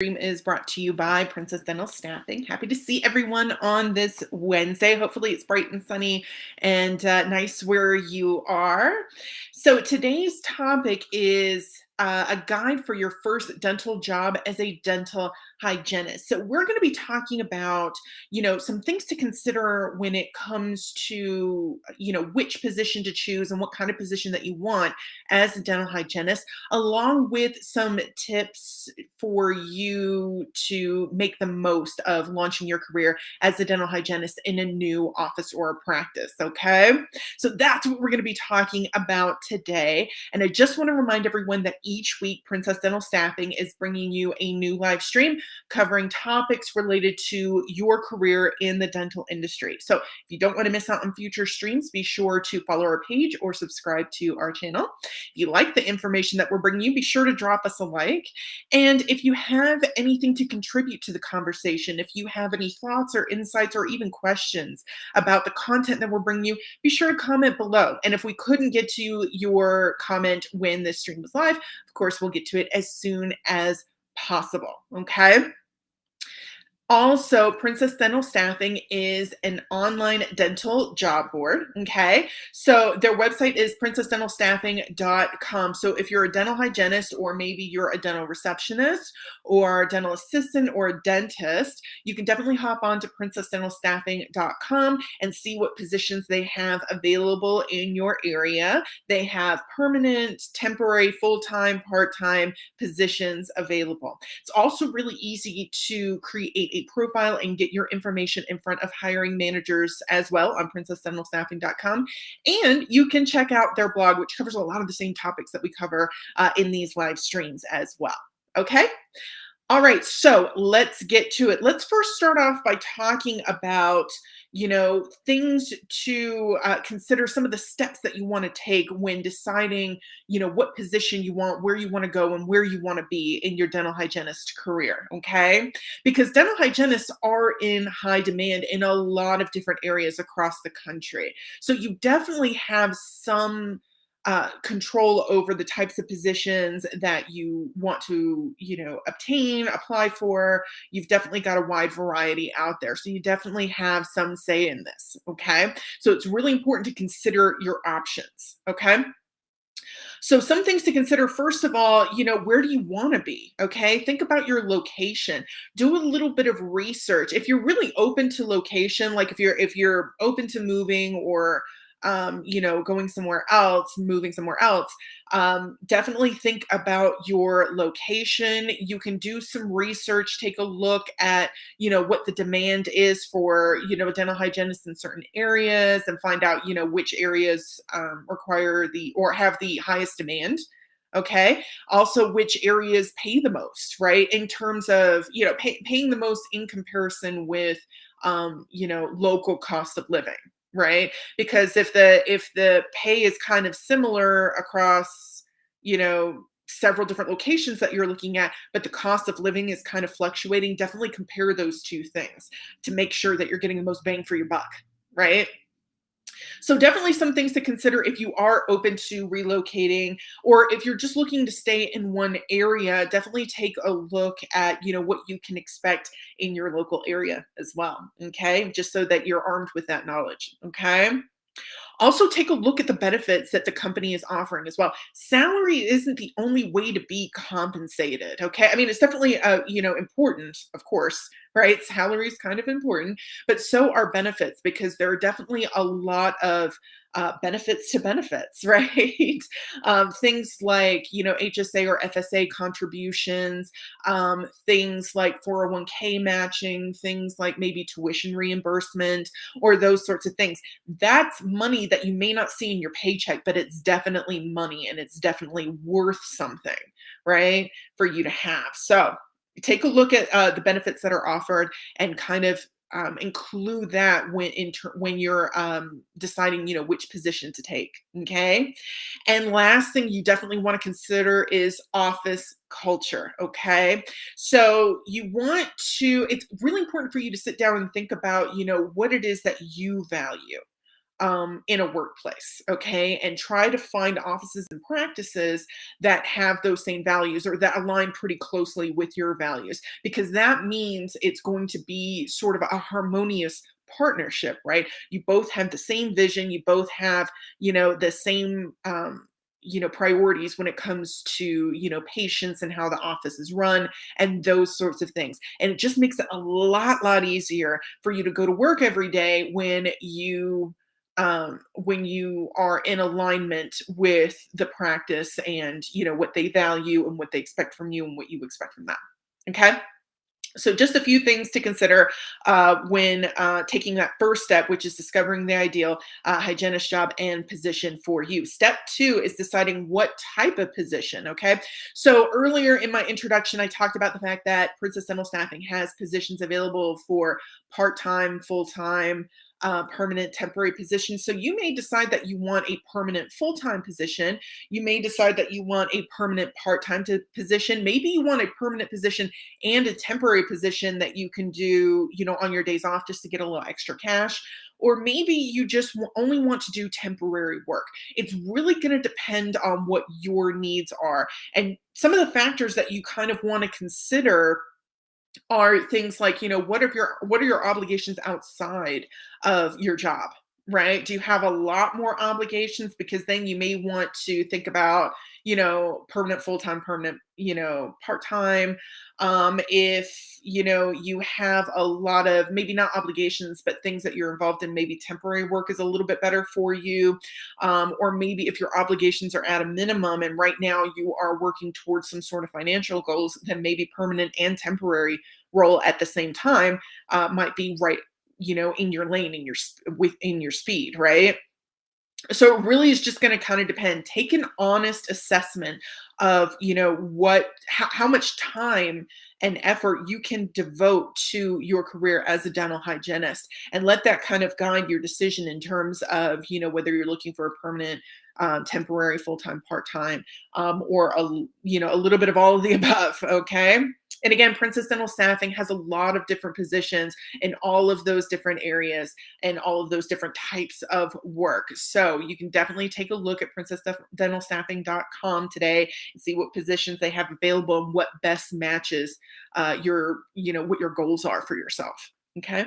Stream is brought to you by Princess Dental Staffing. Happy to see everyone on this Wednesday. Hopefully, it's bright and sunny and nice where you are. So, today's topic is a guide for your first dental job as a dental hygienist. So, we're going to be talking about, some things to consider when it comes to, which position to choose and what kind of position that you want as a dental hygienist, along with some tips for you to make the most of launching your career as a dental hygienist in a new office or a practice. Okay. So that's what we're going to be talking about today. And I just want to remind everyone that each week, Princess Dental Staffing is bringing you a new live stream covering topics related to your career in the dental industry. So if you don't want to miss out on future streams, be sure to follow our page or subscribe to our channel. If you like the information that we're bringing you, be sure to drop us a like. And if you have anything to contribute to the conversation, if you have any thoughts or insights or even questions about the content that we're bringing you, be sure to comment below. And if we couldn't get to your comment when this stream was live, of course, we'll get to it as soon as possible. Okay. Also, Princess Dental Staffing is an online dental job board. Okay. So their website is princessdentalstaffing.com. So if you're a dental hygienist, or maybe you're a dental receptionist or a dental assistant or a dentist, you can definitely hop on to princessdentalstaffing.com and see what positions they have available in your area. They have permanent, temporary, full-time, part-time positions available. It's also really easy to create a profile and get your information in front of hiring managers as well on princessdentalstaffing.com. And you can check out their blog, which covers a lot of the same topics that we cover in these live streams as well. Okay. All right, so let's get to it. Let's first start off by talking about, things to consider, some of the steps that you want to take when deciding, what position you want, where you want to go, and where you want to be in your dental hygienist career, okay? Because dental hygienists are in high demand in a lot of different areas across the country. So you definitely have some control over the types of positions that you want to, obtain, apply for. You've definitely got a wide variety out there. So you definitely have some say in this. Okay. So it's really important to consider your options. Okay. So some things to consider, first of all, where do you want to be? Okay. Think about your location. Do a little bit of research. If you're really open to location, like if you're open to moving or going somewhere else, moving somewhere else, definitely think about your location. You can do some research, take a look at, what the demand is for, a dental hygienist in certain areas, and find out, which areas require or have the highest demand. Okay. Also, which areas pay the most, right? In terms of, paying the most in comparison with, local cost of living, right? Because if the pay is kind of similar across, several different locations that you're looking at, but the cost of living is kind of fluctuating, definitely compare those two things to make sure that you're getting the most bang for your buck, right? So definitely some things to consider if you are open to relocating, or if you're just looking to stay in one area, definitely take a look at, what you can expect in your local area as well. Okay. Just so that you're armed with that knowledge. Okay. Also, take a look at the benefits that the company is offering as well. Salary isn't the only way to be compensated, okay? I mean, it's definitely, important, of course, right? Salary is kind of important, but so are benefits, because there are definitely a lot of benefits to benefits, right? Things like, HSA or FSA contributions, things like 401k matching, things like maybe tuition reimbursement, or those sorts of things. That's money that you may not see in your paycheck, but it's definitely money, and it's definitely worth something, right, for you to have. So take a look at the benefits that are offered, and kind of include that when you're deciding, which position to take. Okay. And last thing you definitely want to consider is office culture. Okay. So it's really important for you to sit down and think about, what it is that you value. in a workplace, okay? And try to find offices and practices that have those same values or that align pretty closely with your values, because that means it's going to be sort of a harmonious partnership, right? You both have the same vision, you both have, the same priorities when it comes to, patients and how the office is run and those sorts of things. And it just makes it a lot easier for you to go to work every day when you are in alignment with the practice and what they value and what they expect from you and what you expect from them. Okay. So, just a few things to consider when taking that first step, which is discovering the ideal hygienist job and position for you. Step two is deciding what type of position. Okay. So, earlier in my introduction, I talked about the fact that Princess Dental Staffing has positions available for part time, full time, permanent, temporary positions. So, you may decide that you want a permanent full time position. You may decide that you want a permanent part time position. Maybe you want a permanent position and a temporary position that you can do, on your days off just to get a little extra cash. Or maybe you just only want to do temporary work. It's really going to depend on what your needs are. And some of the factors that you kind of want to consider are things like, what are your obligations outside of your job, right? Do you have a lot more obligations? Because then you may want to think about, permanent full-time, permanent, part-time. If, you have a lot of maybe not obligations, but things that you're involved in, maybe temporary work is a little bit better for you. Or maybe if your obligations are at a minimum and right now you are working towards some sort of financial goals, then maybe permanent and temporary role at the same time might be right, in your lane, within your speed, right? So it really is just going to kind of depend. Take an honest assessment of, how much time and effort you can devote to your career as a dental hygienist, and let that kind of guide your decision in terms of, whether you're looking for a permanent, temporary, full-time, part-time, or a little bit of all of the above. Okay. And again, Princess Dental Staffing has a lot of different positions in all of those different areas and all of those different types of work. So you can definitely take a look at princessdentalstaffing.com today and see what positions they have available and what best matches what your goals are for yourself. Okay.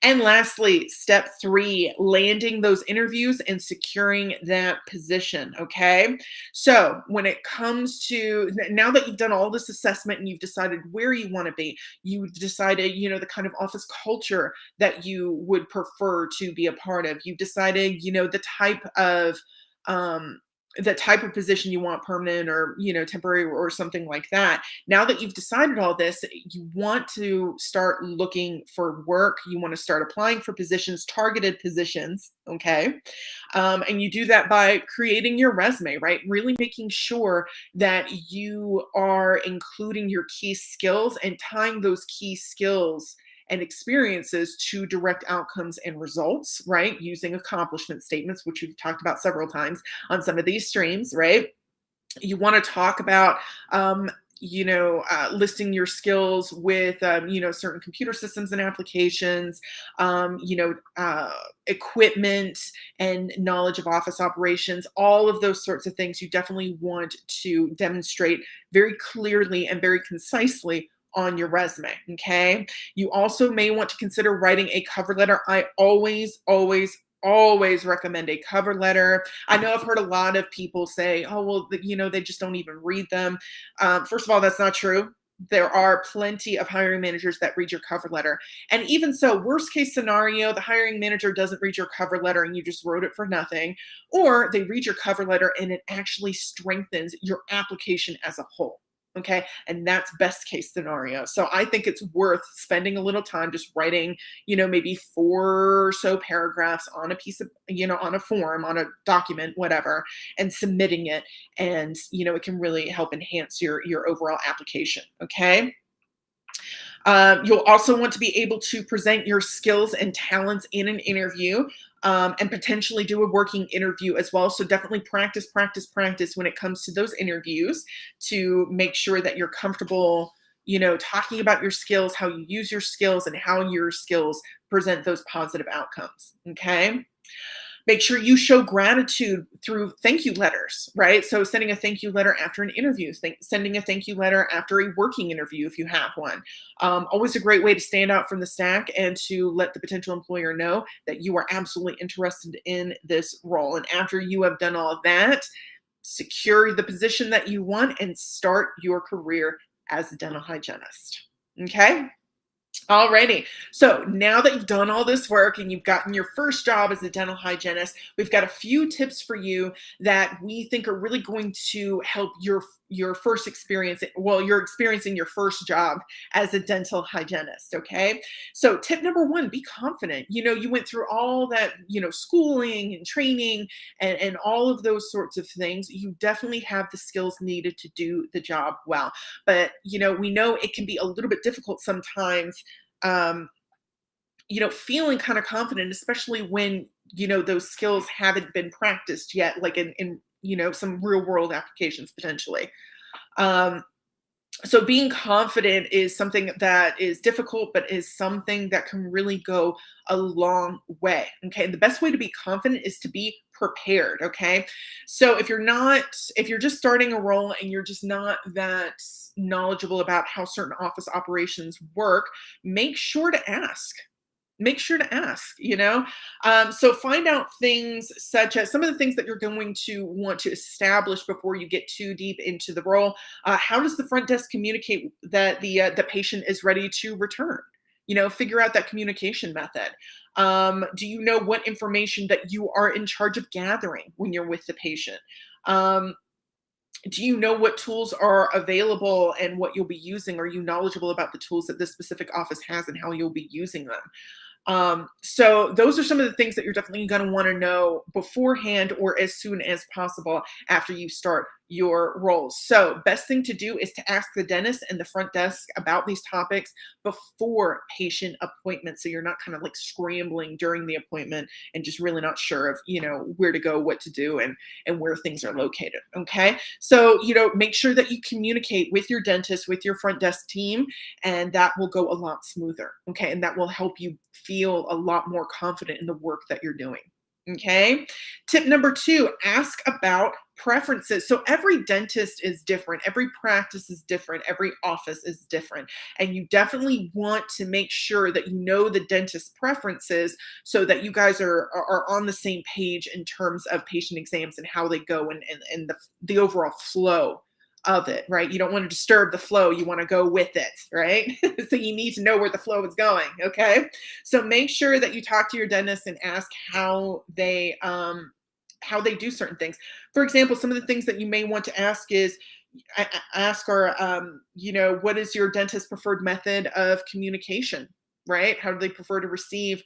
And lastly, step three, landing those interviews and securing that position. Okay. So when it comes to now that you've done all this assessment and you've decided where you want to be, you've decided, the kind of office culture that you would prefer to be a part of. You've decided, um, the type of position you want, permanent or temporary or something like that. Now that you've decided all this, you want to start looking for work. You want to start applying for positions, targeted positions. Okay. And you do that by creating your resume, right? Really making sure that you are including your key skills and tying those key skills and experiences to direct outcomes and results, right? Using accomplishment statements, which we've talked about several times on some of these streams, right? You want to talk about, listing your skills with, certain computer systems and applications, equipment and knowledge of office operations, all of those sorts of things. You definitely want to demonstrate very clearly and very concisely on your resume. Okay. You also may want to consider writing a cover letter. I always recommend a cover letter. I know I've heard a lot of people say, oh, well, they just don't even read them. First of all, that's not true. There are plenty of hiring managers that read your cover letter. And even so, worst case scenario, the hiring manager doesn't read your cover letter and you just wrote it for nothing, or they read your cover letter and it actually strengthens your application as a whole. Okay. And that's best case scenario. So I think it's worth spending a little time just writing, maybe 4 or so paragraphs on a piece of, on a form, on a document, whatever, and submitting it. And, it can really help enhance your overall application. Okay. You'll also want to be able to present your skills and talents in an interview, and potentially do a working interview as well. So definitely practice when it comes to those interviews to make sure that you're comfortable, talking about your skills, how you use your skills, and how your skills present those positive outcomes. Okay. Make sure you show gratitude through thank you letters, right? So sending a thank you letter after an interview, sending a thank you letter after a working interview if you have one. Always a great way to stand out from the stack and to let the potential employer know that you are absolutely interested in this role. And after you have done all of that, secure the position that you want and start your career as a dental hygienist. Okay? Alrighty. So now that you've done all this work and you've gotten your first job as a dental hygienist, we've got a few tips for you that we think are really going to help your first experience. Well, you're experiencing your first job as a dental hygienist. Okay. So tip number one, be confident. You went through all that, schooling and training and all of those sorts of things. You definitely have the skills needed to do the job well. But, we know it can be a little bit difficult sometimes, um, feeling kind of confident, especially when, those skills haven't been practiced yet, like in some real world applications potentially. Um, so being confident is something that is difficult, but is something that can really go a long way. Okay. And the best way to be confident is to be prepared. Okay. So if you're just starting a role and you're just not that knowledgeable about how certain office operations work, make sure to ask. So find out things such as some of the things that you're going to want to establish before you get too deep into the role. How does the front desk communicate that the patient is ready to return? Figure out that communication method. Do you know what information that you are in charge of gathering when you're with the patient? Do you know what tools are available and what you'll be using? Are you knowledgeable about the tools that this specific office has and how you'll be using them? So those are some of the things that you're definitely going to want to know beforehand or as soon as possible after you start your roles. So best thing to do is to ask the dentist and the front desk about these topics before patient appointment. So you're not kind of like scrambling during the appointment and just really not sure of, where to go, what to do, and where things are located. Okay. So, make sure that you communicate with your dentist, with your front desk team, and that will go a lot smoother. Okay. And that will help you feel a lot more confident in the work that you're doing. Okay. Tip number two, ask about preferences. So every dentist is different. Every practice is different. Every office is different. And you definitely want to make sure that you know the dentist's preferences so that you guys are on the same page in terms of patient exams and how they go and the overall flow of it, right? You don't want to disturb the flow. You want to go with it, right? So you need to know where the flow is going. Okay. So make sure that you talk to your dentist and ask how they do certain things. For example, some of the things that you may want to ask is what is your dentist's preferred method of communication, right? How do they prefer to receive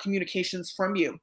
communications from you?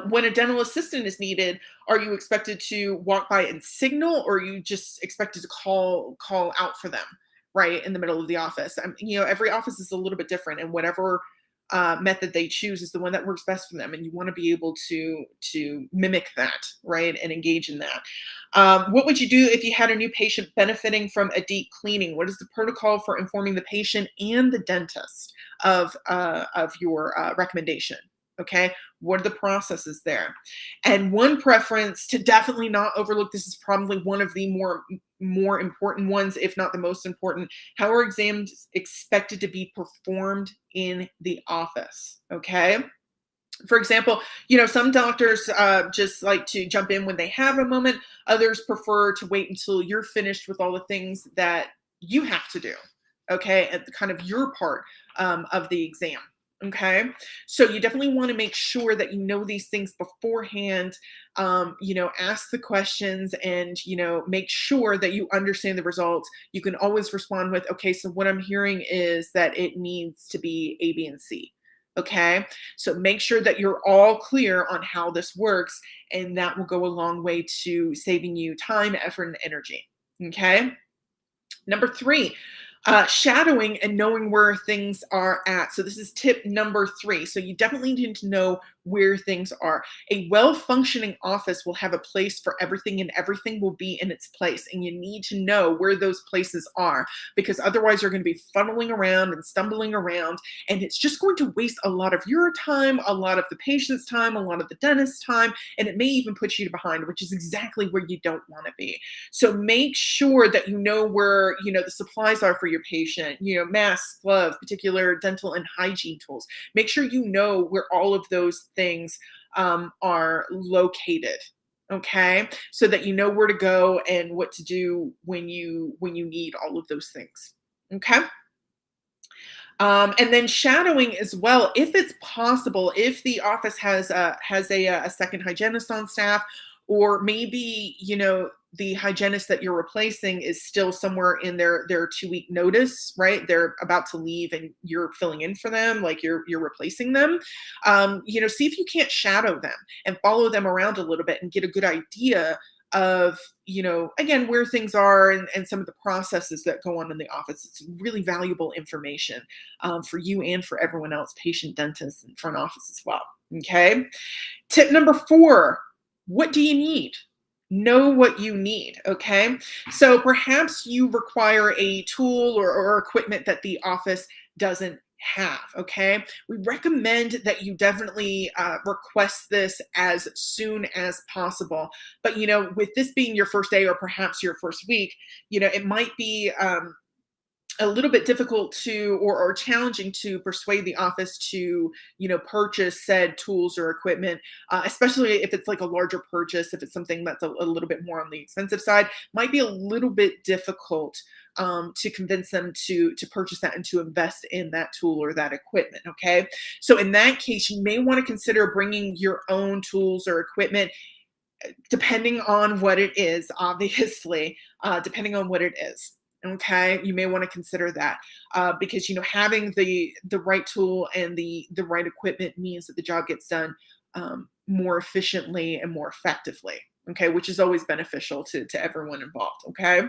When a dental assistant is needed, are you expected to walk by and signal, or are you just expected to call out for them, right, in the middle of the office? Every office is a little bit different, and whatever method they choose is the one that works best for them, and you want to be able to mimic that, right, and engage in that. What would you do if you had a new patient benefiting from a deep cleaning? What is the protocol for informing the patient and the dentist of your recommendation? Okay, what are the processes there? And one preference to definitely not overlook, this is probably one of the more important ones, if not the most important. How are exams expected to be performed in the office? Okay. For example, some doctors just like to jump in when they have a moment. Others prefer to wait until you're finished with all the things that you have to do. Okay, at the kind of your part of the exam. Okay, so you definitely want to make sure that you know these things beforehand. Ask the questions and make sure that you understand the results. You can always respond with, "Okay, so what I'm hearing is that it needs to be A, B, and C." Okay, so make sure that you're all clear on how this works, and that will go a long way to saving you time, effort, and energy. Okay. Number three, shadowing and knowing where things are at. So this is tip number three. So you definitely need to know where things are. A well-functioning office will have a place for everything, and everything will be in its place. And you need to know where those places are, because otherwise you're going to be funneling around and stumbling around, and it's just going to waste a lot of your time, a lot of the patient's time, a lot of the dentist's time, and it may even put you behind, which is exactly where you don't want to be. So make sure that you know where, the supplies are for your patient, masks, gloves, particular dental and hygiene tools. Make sure you know where all of those things are located. Okay, so that you know where to go and what to do when you need all of those things. Okay. And then shadowing as well, if it's possible, if the office has a second hygienist on staff, or maybe the hygienist that you're replacing is still somewhere in their 2-week notice, right? They're about to leave and you're filling in for them, like you're replacing them. See if you can't shadow them and follow them around a little bit and get a good idea of again, where things are, and some of the processes that go on in the office. It's really valuable information for you and for everyone else, patient, dentists, and front office as well. Okay. Tip number 4, what do you need? Know what you need. Okay. So perhaps you require a tool or equipment that the office doesn't have. Okay. We recommend that you definitely request this as soon as possible. But, with this being your first day or perhaps your first week, it might be a little bit difficult to or challenging to persuade the office to purchase said tools or equipment, especially if it's like a larger purchase. If it's something that's a little bit more on the expensive side, might be a little bit difficult to convince them to purchase that and to invest in that tool or that equipment. Okay, so in that case, you may want to consider bringing your own tools or equipment, depending on what it is, obviously, depending on what it is. Okay, you may want to consider that, because having the right tool and the right equipment means that the job gets done more efficiently and more effectively. Okay, which is always beneficial to everyone involved. Okay.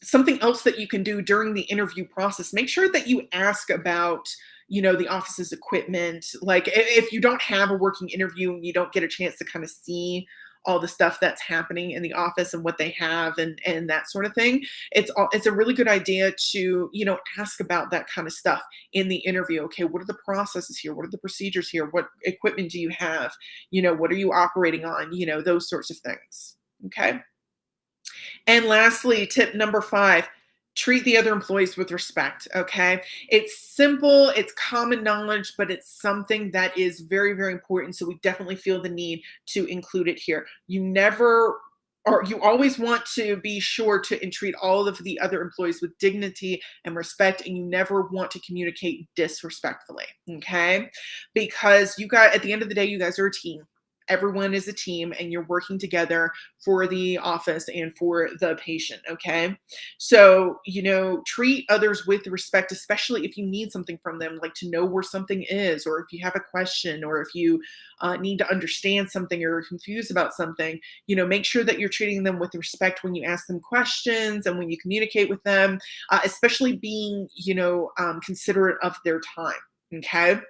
Something else that you can do during the interview process, make sure that you ask about, the office's equipment. Like if you don't have a working interview and you don't get a chance to kind of see all the stuff that's happening in the office and what they have and that sort of thing, it's a really good idea to, ask about that kind of stuff in the interview. Okay, what are the processes here? What are the procedures here? What equipment do you have? What are you operating on? Those sorts of things. Okay. And lastly, tip number 5, treat the other employees with respect. Okay. It's simple, it's common knowledge, but it's something that is very, very important. So we definitely feel the need to include it here. You always want to be sure to entreat all of the other employees with dignity and respect, and you never want to communicate disrespectfully. Okay. Because at the end of the day, you guys are a team. Everyone is a team and you're working together for the office and for the patient. Okay. So, treat others with respect, especially if you need something from them, like to know where something is, or if you have a question, or if you need to understand something or are confused about something, make sure that you're treating them with respect when you ask them questions and when you communicate with them, especially being, considerate of their time. Okay.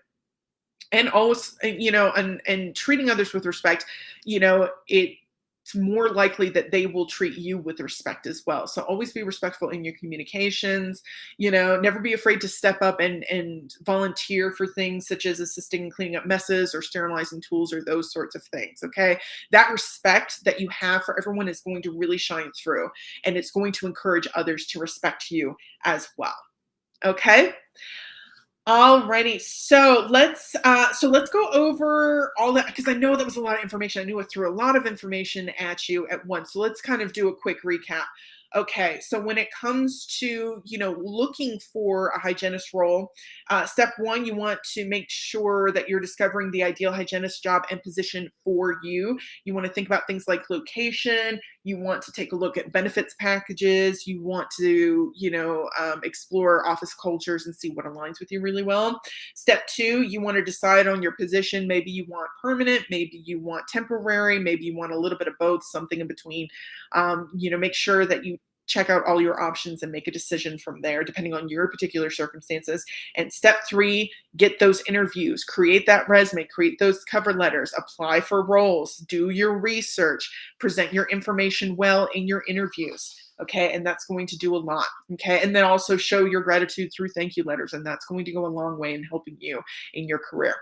And always, and treating others with respect, it's more likely that they will treat you with respect as well. So always be respectful in your communications. Never be afraid to step up and volunteer for things such as assisting in cleaning up messes or sterilizing tools or those sorts of things. Okay. That respect that you have for everyone is going to really shine through, and it's going to encourage others to respect you as well. Okay. Alrighty, so let's go over all that, because I know that was a lot of information. I knew I threw a lot of information at you at once. So let's kind of do a quick recap. Okay, so when it comes to looking for a hygienist role, step 1, you want to make sure that you're discovering the ideal hygienist job and position for you. You want to think about things like location. You want to take a look at benefits packages. You want to explore office cultures and see what aligns with you really well. Step 2, you want to decide on your position. Maybe you want permanent, maybe you want temporary, maybe you want a little bit of both, something in between. Make sure that you check out all your options and make a decision from there, depending on your particular circumstances. And step three, get those interviews, create that resume, create those cover letters, apply for roles, do your research, present your information well in your interviews. Okay. And that's going to do a lot. Okay. And then also show your gratitude through thank you letters. And that's going to go a long way in helping you in your career.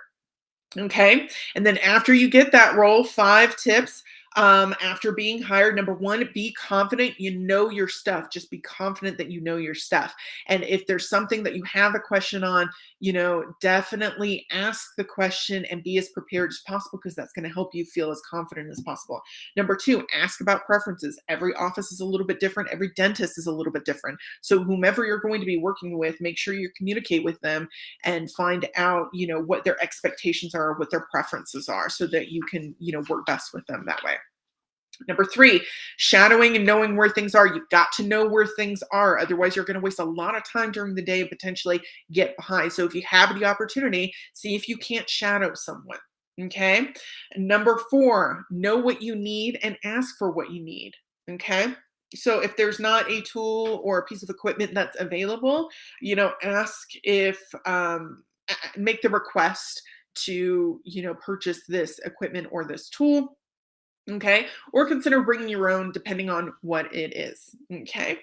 Okay. And then after you get that role, 5 tips after being hired. Number one, be confident you know your stuff. Just be confident that you know your stuff. And if there's something that you have a question on, definitely ask the question and be as prepared as possible, because that's going to help you feel as confident as possible. Number two, ask about preferences. Every office is a little bit different. Every dentist is a little bit different. So whomever you're going to be working with, make sure you communicate with them and find out, what their expectations are, what their preferences are, so that you can, work best with them that way. Number three, shadowing and knowing where things are. You've got to know where things are. Otherwise, you're going to waste a lot of time during the day and potentially get behind. So if you have the opportunity, see if you can't shadow someone. Okay. Number four, know what you need and ask for what you need. Okay. So if there's not a tool or a piece of equipment that's available, ask if, make the request to, purchase this equipment or this tool. Okay. Or consider bringing your own, depending on what it is. Okay.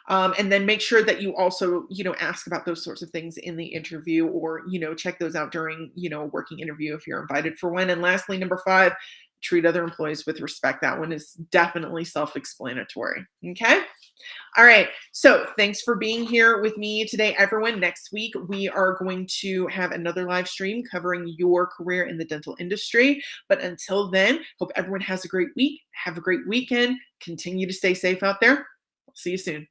And then make sure that you also, ask about those sorts of things in the interview, or, check those out during, a working interview if you're invited for one. And lastly, number five, treat other employees with respect. That one is definitely self-explanatory. Okay. All right. So thanks for being here with me today, everyone. Next week, we are going to have another live stream covering your career in the dental industry. But until then, hope everyone has a great week. Have a great weekend. Continue to stay safe out there. See you soon.